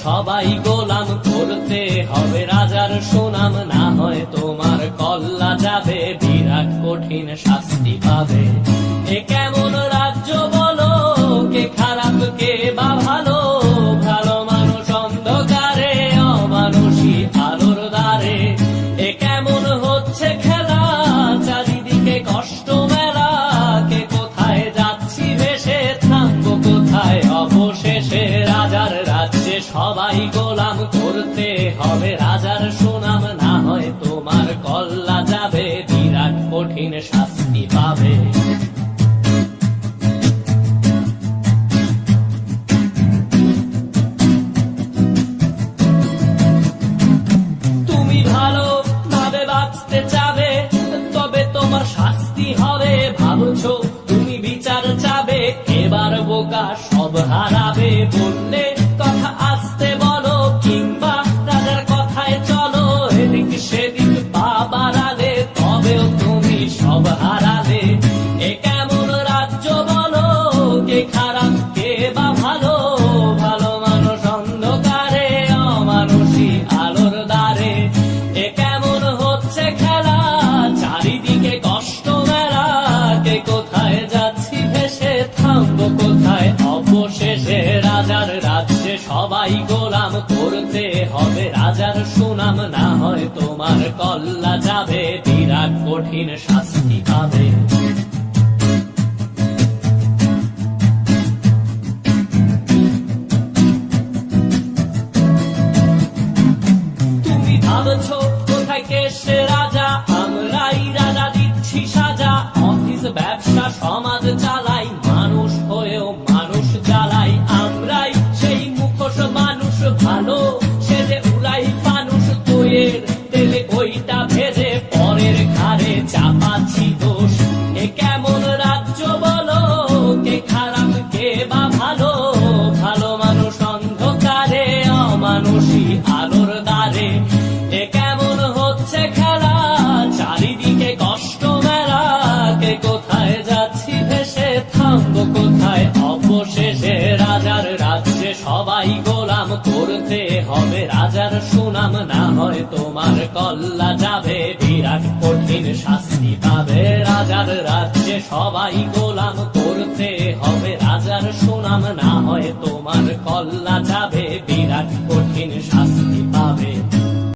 সবাই গোলাম, করতে হবে রাজার সুনাম, না হয় তোমার কল্লা যাবে, বিরাট কঠিন শাস্তি পাবে। এ কেমন রাজ্য বলো, কে খারাপ কে বা ভালো, ভালো মানুষ অন্ধকারে, অমানুষী আলোর দ্বারে। এ কেমন হচ্ছে খেলা, চারিদিকে কষ্ট মেলা, কে কোথায় যাচ্ছি ভেসে, থামবো কোথায় অবশেষে। রাজার রাজ্যে সবাই গোলাম, করতে হবে রাজার সুনাম, না হয় তোমার কল্লা যাবে, বিরাট কঠিন শাস্তি পাবে। তুমি ভালো ভাবে বাঁচতে চাবে, তবে তোমার শাস্তি হবে। ভাবছো তুমি বিচার চাবে, এবার বোকা সব হারাবে। বললে কথা আসতে বলো, কিংবা রাজার কথায় চলো, এদিক সেদিক পা বাড়ালে, তবেও তুমি সব হারালে। এ কেমন রাজ্য বলো, কে খারাপ কে বা ভালো, ভালো মানুষ অন্ধকারে, অমানুষী আলোর দ্বারে। এ কেমন হচ্ছে খেলা, চারিদিকে কষ্ট মেলা, কে কোথায় যাচ্ছি ভেসে, থামবো কোথায় অবশেষে। রাজার রাজ্যে সবাই গোলাম, করতে হবে রাজার সুনাম, না হয় তোমার কল্লা যাবে, বিরাট কঠিন শাস্তি পাবে। তুমি ভাবছো কোথায় কেসে রাজা, আমরাই রাজা দিচ্ছি সাজা। অফিস ব্যবসা সমাজ চালাই, মানুষ হয়েও মানুষ জ্বালাই। আমরাই সেই মুখোশ মানুষ ভালো, সেজে উড়াই মানুষ তৈয়ের তেলে ওইটা ভেজে, পরের ঘাড়ে চাপাচ্ছি দোষ। এ কেমন রাজ্য বলো, কে খারাপ কে বা ভালো, ভালো মানুষ অন্ধকারে, অমানুষী আলোর দ্বারে। এ কেমন হচ্ছে খেলা, চারিদিকে কষ্ট মেলা, কে কোথায় যাচ্ছি ভেসে, থামবো কোথায় অবশেষে। রাজার রাজ্যে সবাই গোলাম, করতে হবে রাজার সুনাম, না হয় তোমার কল্লা যাবে, বিরাট কঠিন শাস্তি পাবে। রাজার রাজ্যে সবাই গোলাম, করতে হবে রাজার সুনাম, না হয় তোমার কল্লা যাবে, বিরাট কঠিন শাস্তি পাবে।